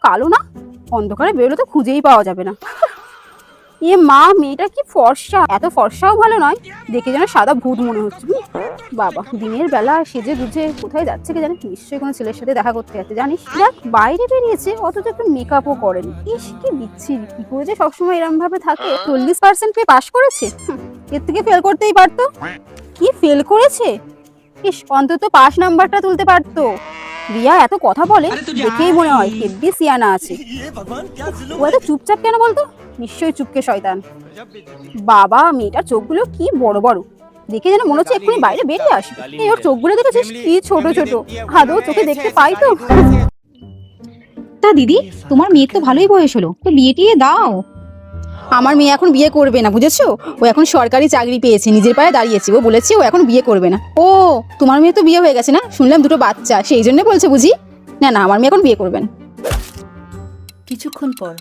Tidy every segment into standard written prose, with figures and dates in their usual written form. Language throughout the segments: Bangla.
কালো না? অন্ধকারে বেরোলে তো খুঁজেই পাওয়া যাবে না। এ মা, মেয়েটা কি ফর্সা! এত ফর্সাও ভালো নয়, দেখে যেন সাদা ভূত মনে হচ্ছে। বাবা, দিনের বেলা সেজে গুজে কোথায় যাচ্ছে কে জানে, নিশ্চয়ই কোনো ছেলের সাথে দেখা করতে যাচ্ছে। জানিস, দেখ বাইরে বেরিয়েছে, অথচ একটু মেকআপও করেনি। ইস, কি বিচ্ছিরি! কি করে যে সবসময় এরম ভাবে থাকে। 40% পেয়ে পাশ করেছে, এর থেকে ফেল করতেই পারতো। কি ফেল করেছে? ইস, অন্তত পাস নাম্বারটা তুলতে পারতো। রিয়া এত কথা বলে, দেখেই মনে হয় হেব্বি সিয়ানা আছে। ও এত চুপচাপ কেন বলতো? নিশ্চয়ই চুপকে শয়তান। বাবা, মেয়েটার চোখগুলো কি বড় বড়, দেখে যেন মনে হচ্ছে এক্ষুনি বাইরে বেরিয়ে আসবে। এই ওর চোখগুলো দেখেছিস কি ছোট ছোট, আদৌ চোখে দেখতে পাই তো? তা দিদি, তোমার মেয়ের তো ভালোই বয়স হলো, তো বিয়ে টিয়ে দাও। আমার মেয়ে এখন বিয়ে করবে না, বুঝেছো? ও এখন সরকারি চাকরি পেয়েছে, নিজের পায়ে দাঁড়িয়েছে। ও বলেছে ও এখন বিয়ে করবে না। ও, তোমার মেয়ে তো বিয়ে হয়ে গেছে না? শুনলাম দুটো বাচ্চা, সেই জন্য বলছে বুঝি? না না, আমার মেয়ে এখন বিয়ে করবে না। কিছুক্ষণ পর।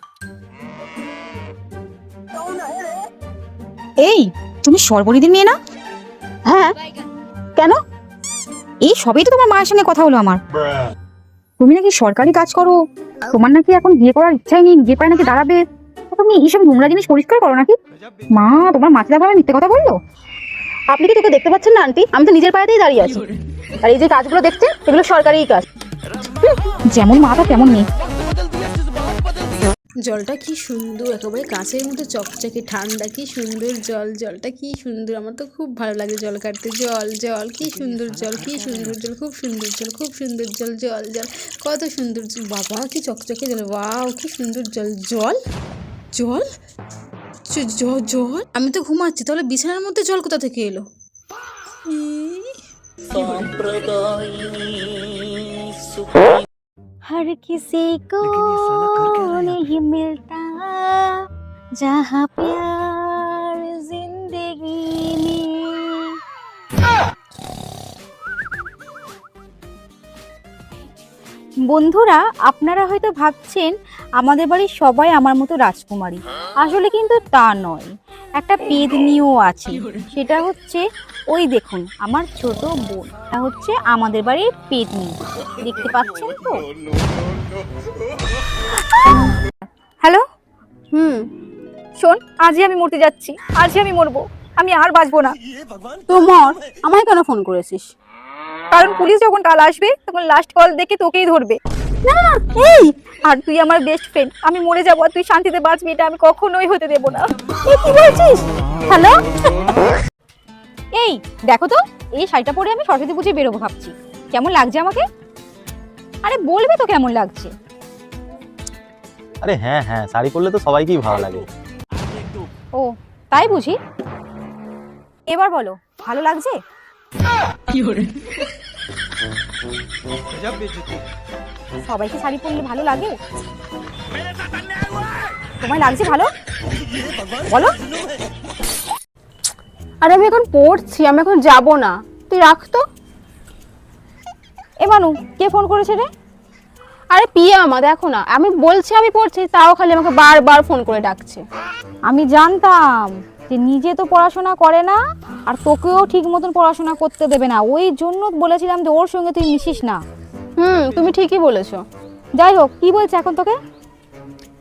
এই, তুমি সর্বরিদির মেয়ে না? হ্যাঁ, কেন? এই সবেই তো তোমার মায়ের সঙ্গে কথা হলো আমার। তুমি নাকি সরকারি কাজ করো, তোমার নাকি এখন বিয়ে করার ইচ্ছাই নেই, নিজের পায়ে নাকি দাঁড়াবে। তুমি এইসব নোংরা জিনিস পরিষ্কার করো নাকি? মা তোমার মাথা ভাবে মিথ্যে কথা বললো? আপনি কি তোকে দেখতে পাচ্ছেন না আন্টি? আমি তো নিজের পায়েতেই দাঁড়িয়ে আছি। আর এই যে কাজগুলো দেখছেন, এগুলো সরকারি কাজ। যেমন মা তা তেমন মেয়ে। জলটা কি সুন্দর, একেবারে কাঁচের মতো চকচকে ঠান্ডা, কি সুন্দর জল। জলটা কি সুন্দর, আমার তো খুব ভালো লাগে জল কাটতে। জল জল কি সুন্দর জল, কি সুন্দর জল, খুব সুন্দর জল, খুব সুন্দর জল। জল জল কত সুন্দর জল, বাবা কি চকচকে জল, ওয়াও কি সুন্দর জল। জল জল জল জল, আমি তো ঘুমাচ্ছি, তাহলে বিছানার মধ্যে জল কোথা থেকে এলো? हर किसी को नहीं मिलता जहाँ प्यार जिंदगी में। বন্ধুরা, আপনারা হয়তো ভাবছেন আমাদের বাড়ির সবাই আমার মতো রাজকুমারী। আসলে কিন্তু তা নয়, একটা পেদনিও আছে। সেটা হচ্ছে ওই দেখুন, আমার ছোট বোন। এটা হচ্ছে আমাদের বাড়ির পেদনি, দেখতে পাচ্ছেন তো? হ্যালো, শোন, আজই আমি মরতে যাচ্ছি, আজই আমি মরবো, আমি আর বাঁচবো না। তো মর, আমায় কেন ফোন করেছিস? কারণ পুলিশ যখন কাল আসবে তখন লাস্ট কল দেখে তোকেই ধরবে। না না, এই আর তুই আমার বেস্ট ফ্রেন্ড, আমি মরে যাবো আর তুই শান্তিতে বাঁচবি, এটা আমি কখনোই হতে দেবো না। এ কি বলছিস? হ্যালো, এই দেখো তো, এই শাড়িটা পরে আমি সরস্বতী পুজোয় বেরোবো ভাবছি, কেমন লাগছে আমাকে? আরে বলবি তো কেমন লাগছে? আরে হ্যাঁ হ্যাঁ, শাড়ি পরলে তো সবাইকেই ভালো লাগে। ও তাই বুঝি, এবার বলো ভালো লাগছে? সবাইকে শাড়ি পরলে ভালো লাগে, তোমায় লাগছে ভালো? বলো। আরে আমি এখন পড়ছি, আমি এখন যাব না, তুই রাখ তো। এ মানু, কে ফোন করেছে রে? আরে পিয়ামা, দেখো না, আমি বলছি আমি পড়ছি, তাও খালি আমাকে বারবার ফোন করে ডাকছে। আমি জানতাম যে নিজে তো পড়াশোনা করে না, আর তোকেও ঠিক মতন পড়াশোনা করতে দেবে না, ওই জন্য বলেছিলাম যে ওর সঙ্গে তুই মিশিস না। তুমি ঠিকই বলেছো। যাই হোক, কি বলছে এখন তোকে?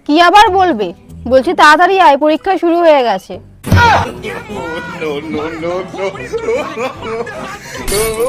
কি আবার বলবে, বলছি তাড়াতাড়ি আয়, পরীক্ষা শুরু হয়ে গেছে। no, no, no, no.